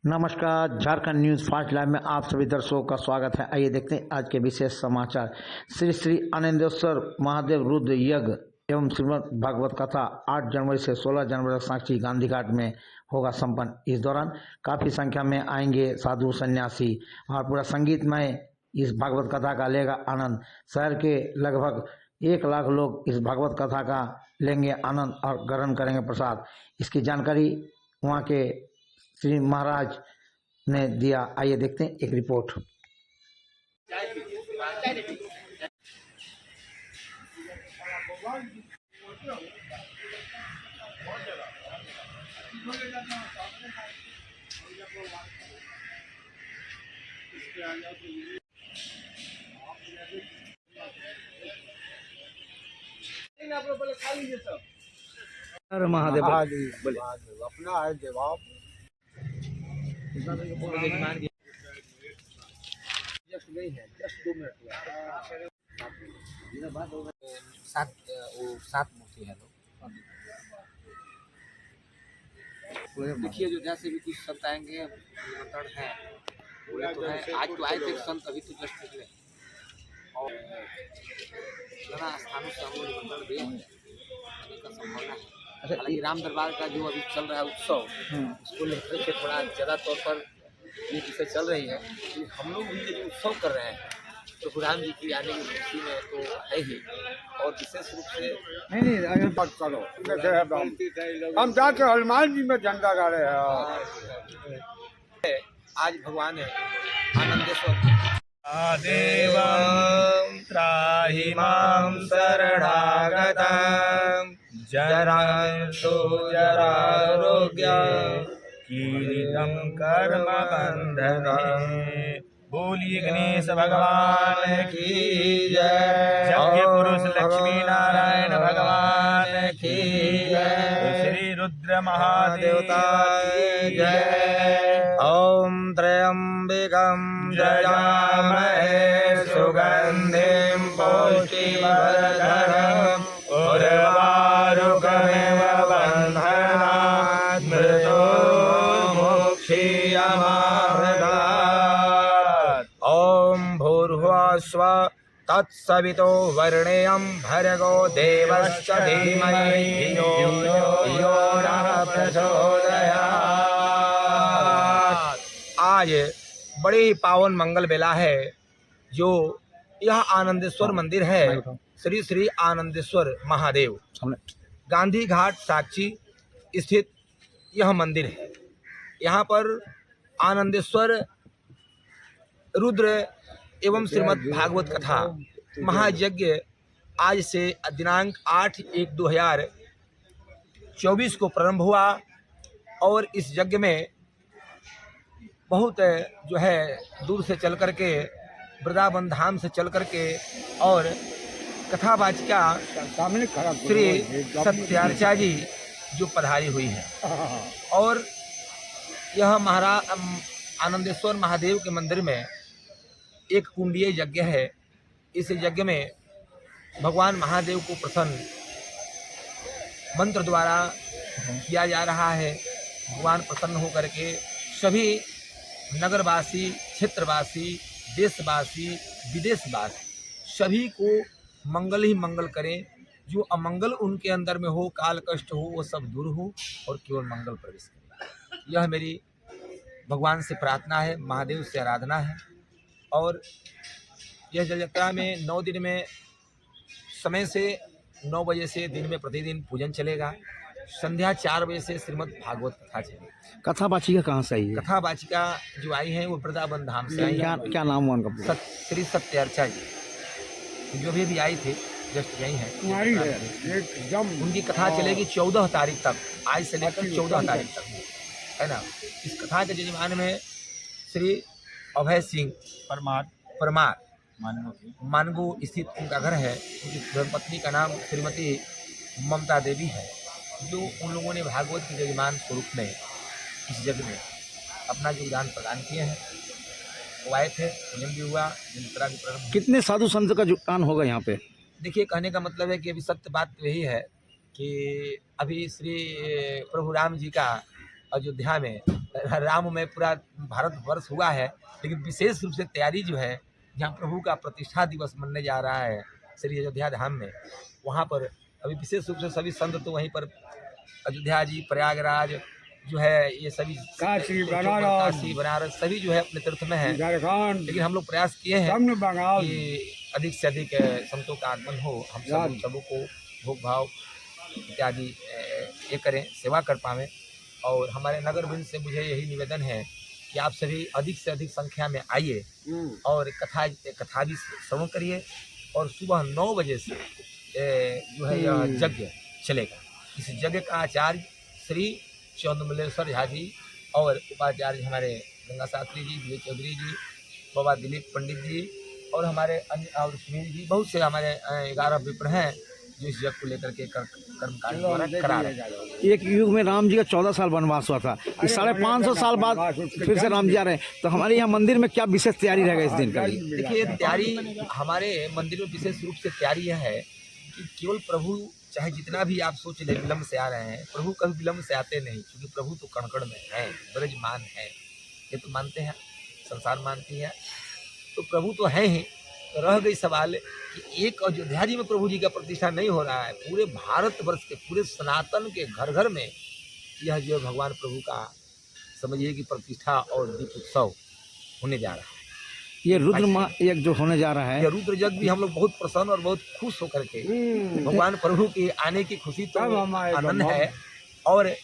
नमस्कार, Jharkhand news fast live में आप सभी दर्शकों का स्वागत है। आइए देखते हैं आज के विशेष समाचार। श्री श्री आनंदेश्वर महादेव रुद्र यज्ञ एवं श्रीमद् भागवत कथा 8 जनवरी से 16 जनवरी तक साक्षी गांधी घाट में होगा संपन्न। इस दौरान काफ़ी संख्या में आएंगे साधु सन्यासी और पूरा संगीतमय इस भागवत कथा का लेगा आनंद। शहर के लगभग 1 लाख लोग इस भागवत कथा का लेंगे आनंद और ग्रहण करेंगे प्रसाद। इसकी जानकारी वहाँ के श्री महाराज ने दिया। आइए देखते हैं एक रिपोर्ट। हर महादेव बोले अपना है जवाब। सात मूर्ति है लोग। देखिए जो जैसे भी कुछ शब्द आएंगे निमंत्रण है पूरे तो है। आज तो आए थे संत, अभी तो जस्ट निकले और स्थानों से हम लोग निमंत्रण दे आने का संभावना है। हालांकि राम दरबार का जो अभी चल रहा है उत्सव, उसको लेकर के थोड़ा ज़्यादा तौर पर ये विषय चल रही है कि हम लोग भी जो उत्सव कर रहे हैं प्रभु राम जी की आने की खुशी में तो है ही, और विशेष रूप से नहीं अगर बात करो जैसे हम जाके हनुमान जी में झंडा गाड़े हैं। आज भगवान है आनंदेश्वर देवं त्राहि मां शरणागतं जरासु जरारोग्य कीर्तिं कर्म बंधने। बोलिए गणेश भगवान की जय। यज्ञ पुरुष लक्ष्मी नारायण भगवान की जय। श्री रुद्र महादेवता की जय। ओम त्र्यंबकं यजामहे सुगंधिं पुष्टिवर्धनम् उर्वारुकमिव बन्धनात् मृत्योर्मुक्षीयमामृतात्। ॐ भूर्भुवः स्वः तत्सवितो वरेण्यं भर्गो देवस्य धीमहि धियो नः प्रचोदयात्। आज बड़े ही पावन मंगल बेला है। जो यह आनंदेश्वर मंदिर है, श्री श्री आनंदेश्वर महादेव गांधी घाट साक्षी स्थित यह मंदिर है। यहाँ पर आनंदेश्वर रुद्र एवं श्रीमद् भागवत कथा महायज्ञ आज से दिनांक 8/1/2024 को प्रारंभ हुआ और इस यज्ञ में बहुत जो है दूर से चल कर के वृंदावन धाम से चल कर के और कथावाचिका श्री सत्यार्चा जी जो पधारी हुई है। और यह महाराज आनंदेश्वर महादेव के मंदिर में एक कुंडीय यज्ञ है। इस यज्ञ में भगवान महादेव को प्रसन्न मंत्र द्वारा किया जा रहा है। भगवान प्रसन्न होकर के सभी नगरवासी, क्षेत्रवासी, देशवासी, विदेशवासी सभी को मंगल ही मंगल करें। जो अमंगल उनके अंदर में हो, काल कष्ट हो, वो सब दूर हो और केवल मंगल प्रवेश करें। यह मेरी भगवान से प्रार्थना है, महादेव से आराधना है। और यह जल यात्रा में 9 दिन में समय से 9 बजे से दिन में प्रतिदिन पूजन चलेगा। संध्या 4 बजे से श्रीमद् भागवत कथा चलेगी। कथावाचिका कहाँ से आई है? कथावाचिका जो आई हैं वो वृंदावन धाम से आई हैं। क्या नाम हुआ उनका? श्री सत्यार्चा जी जो भी आई थे जस्ट यही है। उनकी कथा चलेगी 14 तारीख तक, आज से लेकर 14 तारीख तक है ना। इस कथा के यजमान में श्री अभय सिंह परमार मानगू स्थित उनका घर है। उनकी धर्मपत्नी का नाम श्रीमती ममता देवी है, जो उन लोगों ने भागवत के यजमान स्वरूप में इस यज्ञ में अपना योगदान प्रदान किए हैं। वो आए थे, पूजन भी हुआ। कितने साधु संत का योगदान होगा यहाँ पे? देखिए, कहने का मतलब है कि अभी सत्य बात यही है कि अभी श्री प्रभु राम जी का अयोध्या में राम में पूरा भारतवर्ष हुआ है, लेकिन विशेष रूप से तैयारी जो है जहाँ प्रभु का प्रतिष्ठा दिवस मनने जा रहा है श्री अयोध्या धाम में, वहाँ पर अभी विशेष रूप से सभी संत तो वहीं पर अयोध्या जी, प्रयागराज जो है, ये सभी काशी बनारस सभी जो है अपने तीर्थ में है। झारखंड, लेकिन हम लोग प्रयास किए हैं सामने बंगाल, कि अधिक से अधिक संतों का आगमन हो, हम सबों को भोग भाव इत्यादि ये करें, सेवा कर पावें। और हमारे नगर वृंद से मुझे यही निवेदन है कि आप सभी अधिक से अधिक संख्या में आइए और कथा भी श्रवण करिए। और सुबह 9 बजे से जो है यह यज्ञ चलेगा। इस यज्ञ का आचार्य श्री चौंदमलेश्वर झा जी और उपाचार्य हमारे गंगा शास्त्री जी, विजय चौधरी जी, बाबा दिलीप पंडित जी और हमारे अन्य और सुनील जी, बहुत से हमारे 11 विप्र हैं जो इस यज्ञ को लेकर के कर्मकांड द्वारा करा रहे हैं। एक युग में राम जी का 14 साल वनवास हुआ था, इस 550 साल बाद फिर से राम जी आ रहे हैं, तो हमारे यहाँ मंदिर में क्या विशेष तैयारी रहेगा इस दिन का? देखिए, तैयारी हमारे मंदिर में विशेष रूप से तैयारी यह है कि केवल प्रभु चाहे जितना भी आप सोच ले विलम्ब से आ रहे हैं, प्रभु कभी विलम्ब से आते नहीं, क्योंकि प्रभु तो कण-कण में है, ब्रजमान है, ये तो मानते हैं, संसार मानती है, तो प्रभु तो है ही। तो रह गई सवाल कि एक अयोध्या जी में प्रभु जी का प्रतिष्ठा नहीं हो रहा है, पूरे भारतवर्ष के, पूरे सनातन के घर घर में यह जो भगवान प्रभु का समझिए कि प्रतिष्ठा और दीप उत्सव होने जा रहा है। ये रुद्र महायज्ञ जो होने जा रहा है, ये रुद्र यज्ञ भी हम लोग बहुत प्रसन्न और बहुत खुश होकर के भगवान प्रभु के आने की खुशी तो आनंद है, और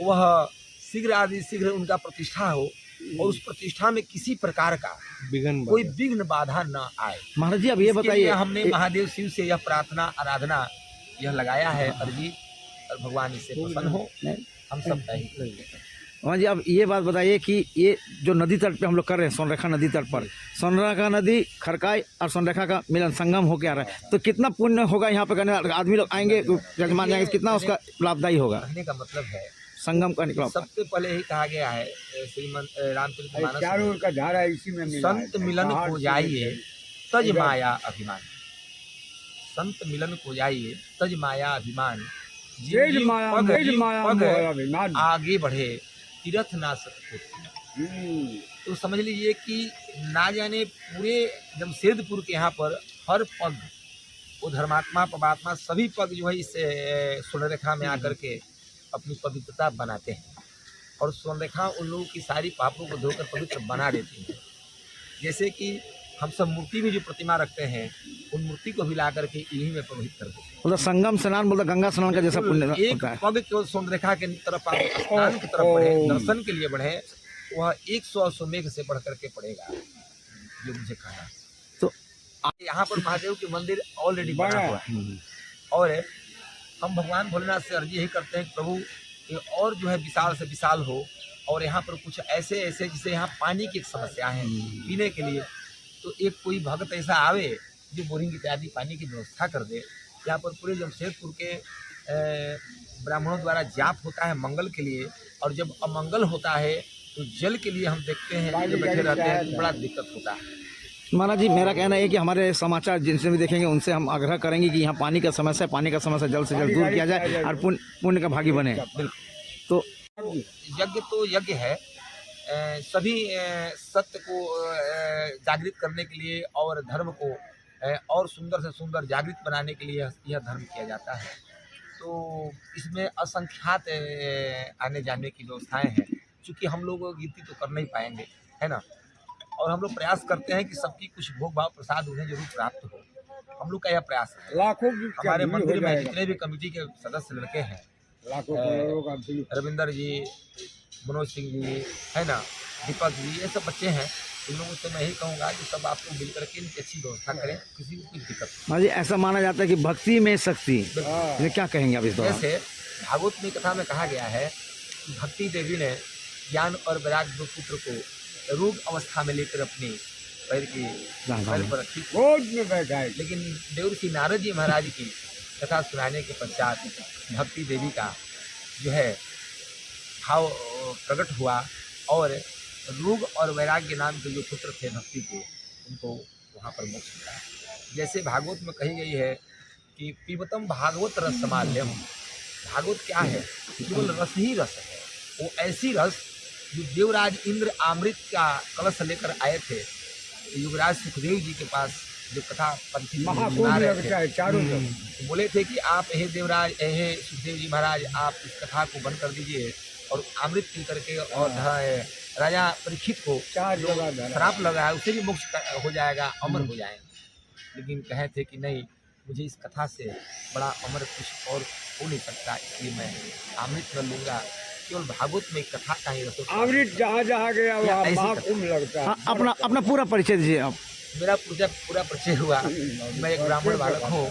वह शीघ्र उनका प्रतिष्ठा हो और उस प्रतिष्ठा में किसी प्रकार का कोई विघ्न बाधा न आए। महाराज जी अब ये बताइए, हमने महादेव शिव से यह प्रार्थना आराधना यह लगाया है अर्जी, और भगवान इससे प्रसन्न हो, हम सब महाराज जी अब ये बात बताइए कि ये जो नदी तट पे हम लोग कर रहे हैं, सोनरेखा नदी तट पर, सोनरेखा नदी खरकाई और सोनरेखा का मिलन संगम होके आ रहा है, तो कितना पुण्य होगा यहाँ पे करने, आदमी लोग आएंगे, यजमान जाएंगे, कितना उसका लाभदायी होगा? कहने का मतलब है संगम का निकला सबसे पहले ही कहा गया है श्रीमद रामचरितमानस चारों का धारा इसी में मिला है। संत मिलन को जाइए तज माया अभिमान, संत मिलन को जाइए तज माया अभिमान, तेज माया मोह अभिमान। आगे बढ़े तीर्थ ना सतपुर। तो समझ लीजिए कि ना जाने पूरे जमशेदपुर के यहाँ पर हर पग वो धर्मात्मा पवात्मा सभी पग जो है इस सोनरेखा में आकर के अपनी पवित्रता बनाते हैं, और सोनरेखा उन लोगों की सारी पापों को धोकर पवित्र बना देती है। जैसे कि हम सब मूर्ति में जो प्रतिमा रखते हैं, उन मूर्ति को भी ला करके इन्हीं में पवित्र कर देते हैं। मतलब संगम स्नान, मतलब गंगा स्नान का जैसा पुण्य एक होता है। पग केवल सोनरेखा के तरफ आप स्नान की तरफ बढ़े, दर्शन के लिए बढ़े, वह 100 अश्वमेघ से बढ़ करके पड़ेगा, जो मुझे कहना। तो यहाँ पर महादेव के मंदिर ऑलरेडी बना हुआ है, और हम भगवान भोलेनाथ से अर्जी यही करते हैं कि प्रभु ये और जो है विशाल से विशाल हो, और यहाँ पर कुछ ऐसे जैसे यहाँ पानी की एक समस्या है पीने के लिए, तो एक कोई भक्त ऐसा आवे जो बोरिंग इत्यादि पानी की व्यवस्था कर दे। यहाँ पर पूरे जमशेदपुर के ब्राह्मणों द्वारा जाप होता है मंगल के लिए, और जब अमंगल होता है तो जल के लिए हम देखते हैं जो बैठे रहते हैं तो बड़ा दिक्कत होता है। महाराज जी मेरा कहना है कि हमारे समाचार जिनसे भी देखेंगे उनसे हम आग्रह करेंगे कि यहाँ पानी का समस्या जल्द से जल्द दूर किया जाए और पुण्य का भागी बने। तो यज्ञ तो यज्ञ है, सभी सत्य को जागृत करने के लिए और धर्म को और सुंदर से सुंदर जागृत बनाने के लिए यह धर्म किया जाता है। तो इसमें असंख्यात आने जाने की व्यवस्थाएं हैं, चूँकि हम लोग गिनती तो कर नहीं पाएंगे, है ना, और हम लोग प्रयास करते हैं कि सबकी कुछ भोग भाव प्रसाद उन्हें जरूर प्राप्त हो। हम लोग का यह प्रयास है। लाखों हमारे मंदिर में जितने भी कमेटी के सदस्य लड़के हैं, लाखों रविंदर जी, मनोज सिंह जी, है ना, दीपक जी, ये सब बच्चे हैं। इन लोगों से मैं यही कहूँगा कि सब आपको मिल करके इनकी अच्छी व्यवस्था करें, किसी को कोई दिक्कत नहीं। हाँ जी, ऐसा माना जाता है कि भक्ति में शक्ति, ये क्या कहेंगे आप इस दौरान? जैसे भागवत में कथा में कहा गया है कि भक्ति देवी ने ज्ञान और वैराग्य दो पुत्र को रोग अवस्था में लेकर अपनी पैर पर रखी, गोद में बैठा है। लेकिन देवर्षि नारद जी महाराज की कथा सुनाने के पश्चात भक्ति देवी का जो है भाव प्रकट हुआ, और रोग और वैराग्य नाम के जो पुत्र थे भक्ति के, उनको वहाँ पर मोक्ष मिला। जैसे भागवत में कही गई है कि पिबतम भागवत रस समाल्यम, भागवत क्या है? केवल रस ही रस है, वो ऐसी रस जो देवराज इंद्र अमृत का कलश लेकर आए थे, युवराज सुखदेव जी के पास जो कथा पंथी सुना महाकुंभ रहे लगता है थे, चारों तरफ। तो बोले थे कि आप हे देवराज, हे सुखदेव जी महाराज, आप इस कथा को बंद कर दीजिए और अमृत पी करके और राजा परीक्षित को चार जो जगह धरा। श्राप लगा है उसे भी मोक्ष हो जाएगा, अमर हो जाएंगे। लेकिन कहे थे कि नहीं, मुझे इस कथा से बड़ा अमर कुछ और हो नहीं सकता, इसलिए मैं अमृत न लूंगा, केवल भागवत में एक कथा का ही रसो। अमृत जहाँ जहाँ गया या वहाँ ऐसी महाकुंभ लगता है। अपना अपना पूरा परिचय दीजिए आप। मेरा पूरा परिचय हुआ, मैं एक ब्राह्मण बालक हूँ।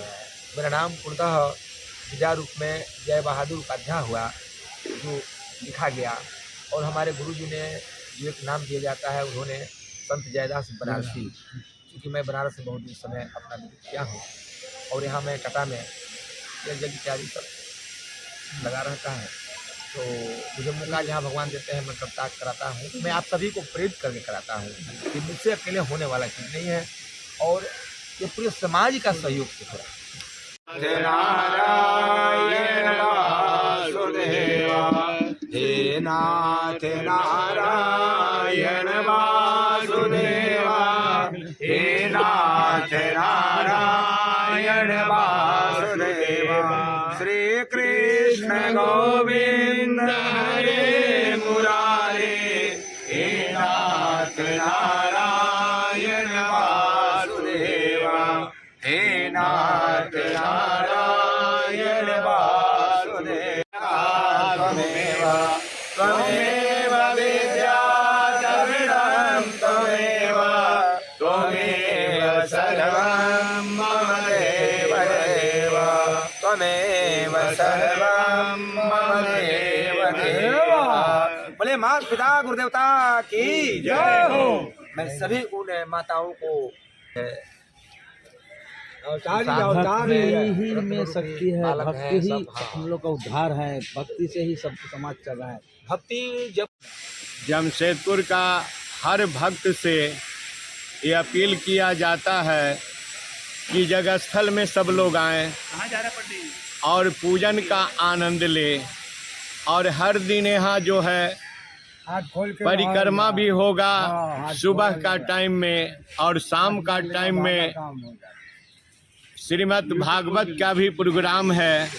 मेरा नाम पूर्णतः विद्या रूप में जय बहादुर उपाध्याय हुआ, जो लिखा गया। और हमारे गुरु जी ने जो एक नाम दिया जाता है, उन्होंने संत जयदास बनारसी, क्योंकि मैं बनारस में बहुत समय अपना व्यतीत किया हूँ और यहाँ मैं कटा में यज्ञ इत्यादि सब लगा रहता है, तो मुझे मौका जहाँ भगवान देते हैं मैं सब ताज कराता हूँ। मैं आप सभी को प्रेरित करके कराता हूँ, ये मुझसे अकेले होने वाला चीज़ नहीं है और ये पूरे समाज का सहयोग से हो रहा है। नारायण वासुदेवा, हे नाथ नारायण वासुदेवा, हे नाथ नारायण वासुदेवा। श्री कृष्ण गोविंद हरे मुरारे, हे नाथ नारायण वासुदेवा, हे नाथ नारायण वासुदेवा। त्वमेव विद्याधरणं त्वमेव, त्वमेव सर्वं मम देव देव, त्वमेव सर्वं मम देव देव। बोले माता पिता गुरुदेवता की जय हो। मैं सभी उन माताओं को भक्ति ही में शक्ति है, बालक भक्ति हैं ही सब, हाँ। हम लोग का उद्धार है, भक्ति से ही सब समाज चल रहा है। भक्ति जब जमशेदपुर का हर भक्त से ये अपील किया जाता है कि जगह स्थल में सब लोग आएं और पूजन का आनंद ले, और हर दिन यहाँ जो है परिक्रमा भी होगा, सुबह का टाइम में और शाम का टाइम में श्रीमद् भागवत का भी प्रोग्राम है।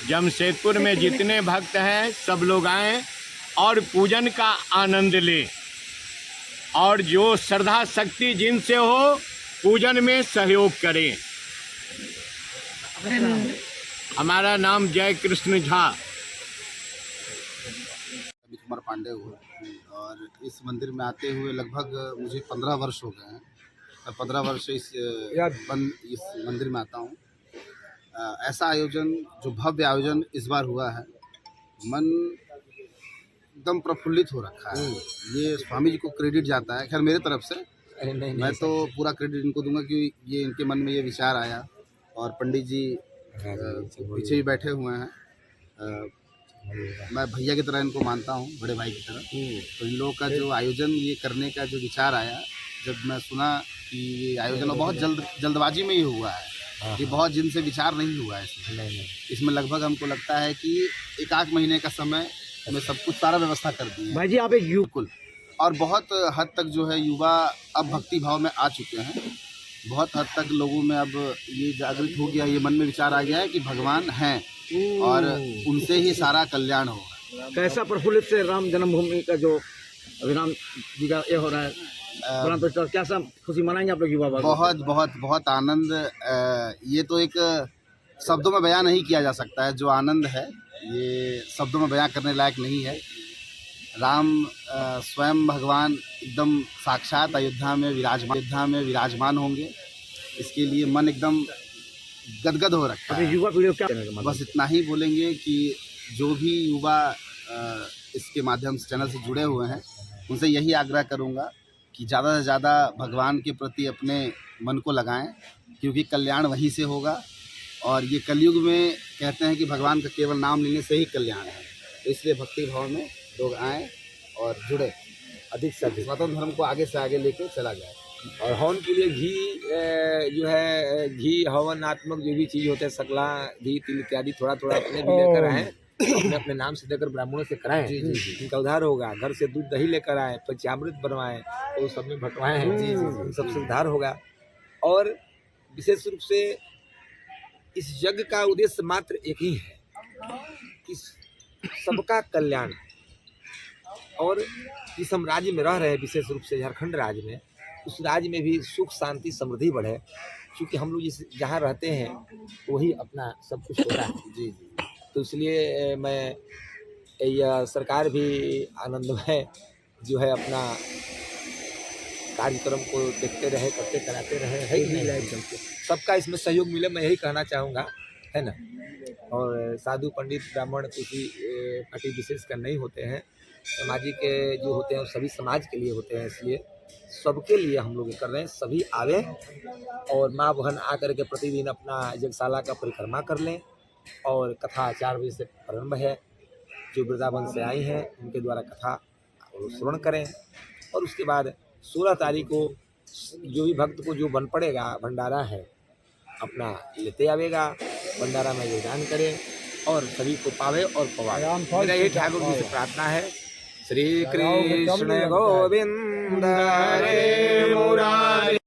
जमशेदपुर में जितने भक्त हैं सब लोग आएं और पूजन का आनंद लें, और जो श्रद्धा शक्ति जिनसे हो पूजन में सहयोग करें। हमारा नाम जय कृष्ण झा। कुमार पांडे हुआ, और इस मंदिर में आते हुए लगभग मुझे 15 वर्ष हो गए हैं। मैं 15 वर्ष इस मंदिर में आता हूँ। ऐसा आयोजन, जो भव्य आयोजन इस बार हुआ है, मन एकदम प्रफुल्लित हो रखा है। ये स्वामी जी को क्रेडिट जाता है, खैर मेरे तरफ से मैं तो पूरा क्रेडिट इनको दूंगा कि ये इनके मन में ये विचार आया, और पंडित जी पीछे भी बैठे हुए हैं। मैं भैया की तरह इनको मानता हूँ, बड़े भाई की तरह। तो इन लोगों का जो आयोजन ये करने का जो विचार आया, जब मैं सुना कि ये आयोजन बहुत जल्दबाजी में ही हुआ है, ये बहुत दिन से विचार नहीं हुआ है इसमें लगभग हमको लगता है कि 1-8 महीने का समय में सब कुछ सारा व्यवस्था कर दी है भाई जी, आप एक बिल्कुल। और बहुत हद तक जो है युवा अब भक्ति भाव में आ चुके हैं। बहुत हद तक लोगों में अब ये जागृत हो गया, ये मन में विचार आ गया है कि भगवान हैं और उनसे ही सारा कल्याण होगा। कैसा प्रफुल्लित से राम जन्मभूमि का जो अभी राम जी का ये हो रहा है, तो क्या सब खुशी मनाएंगे आप लोग युवा वर्ग? बहुत बहुत बहुत आनंद। ये तो एक शब्दों में बयां नहीं किया जा सकता है। जो आनंद है ये शब्दों में बयां करने लायक नहीं है। राम स्वयं भगवान एकदम साक्षात अयोध्या में विराजमान होंगे, इसके लिए मन एकदम गदगद हो रखा है। युवा पीढ़ी को क्या कहना है? बस इतना ही बोलेंगे कि जो भी युवा इसके माध्यम से चैनल से जुड़े हुए हैं, उनसे यही आग्रह करूंगा कि ज़्यादा से ज़्यादा भगवान के प्रति अपने मन को लगाएं, क्योंकि कल्याण वहीं से होगा। और ये कलयुग में कहते हैं कि भगवान का केवल नाम लेने से ही कल्याण है। तो इसलिए भक्ति भाव में लोग आएँ और जुड़े, अधिक से अधिक सनातन धर्म को आगे से आगे लेके चला जाए। और हवन के लिए घी जो है, घी हवनात्मक जो भी चीज़ होते हैं, सकला, घी, तिल इत्यादि थोड़ा थोड़ा अपने भी लेकर आएँ अपने अपने नाम से देकर ब्राह्मणों से कराएं, इनका उद्धार होगा। घर से दूध दही लेकर आए, पंचामृत बनवाएं, तो सब में बंटवाएं, इन सबसे उद्धार होगा। और विशेष रूप से इस यज्ञ का उद्देश्य मात्र एक ही है कि सबका कल्याण। और जिस हम राज्य में रह रहे हैं, विशेष रूप से झारखंड राज्य में, उस राज्य में भी सुख शांति समृद्धि बढ़े, क्योंकि हम लोग जिस जहाँ रहते हैं वही अपना सब कुछ होता है। जी। तो इसलिए मैं यह सरकार भी आनंदमय जो है अपना कार्यक्रम को देखते रहे, करते कराते रहे, है कि नहीं? सबका इसमें सहयोग मिले, मैं यही कहना चाहूँगा, है ना। और साधु पंडित ब्राह्मण किसी पार्टी विशेष का नहीं होते हैं, सामाजिक जो होते हैं वो सभी समाज के लिए होते हैं, इसलिए सबके लिए हम लोग कर रहे हैं। सभी आवे और माँ बहन आकर के प्रतिदिन अपना यज्ञशाला का परिक्रमा कर लें। और कथा 4 बजे से प्रारंभ है, जो वृंदावन से आई हैं उनके द्वारा कथा श्रवण करें। और उसके बाद 16 तारीख को जो भी भक्त को जो बन पड़ेगा भंडारा है अपना लेते आवेगा, भंडारा में योगदान करें और सभी को पावे और पवावे। मेरा ये ठाकुर जी से प्रार्थना है। श्री कृष्ण गोविंद हरे मुरारी।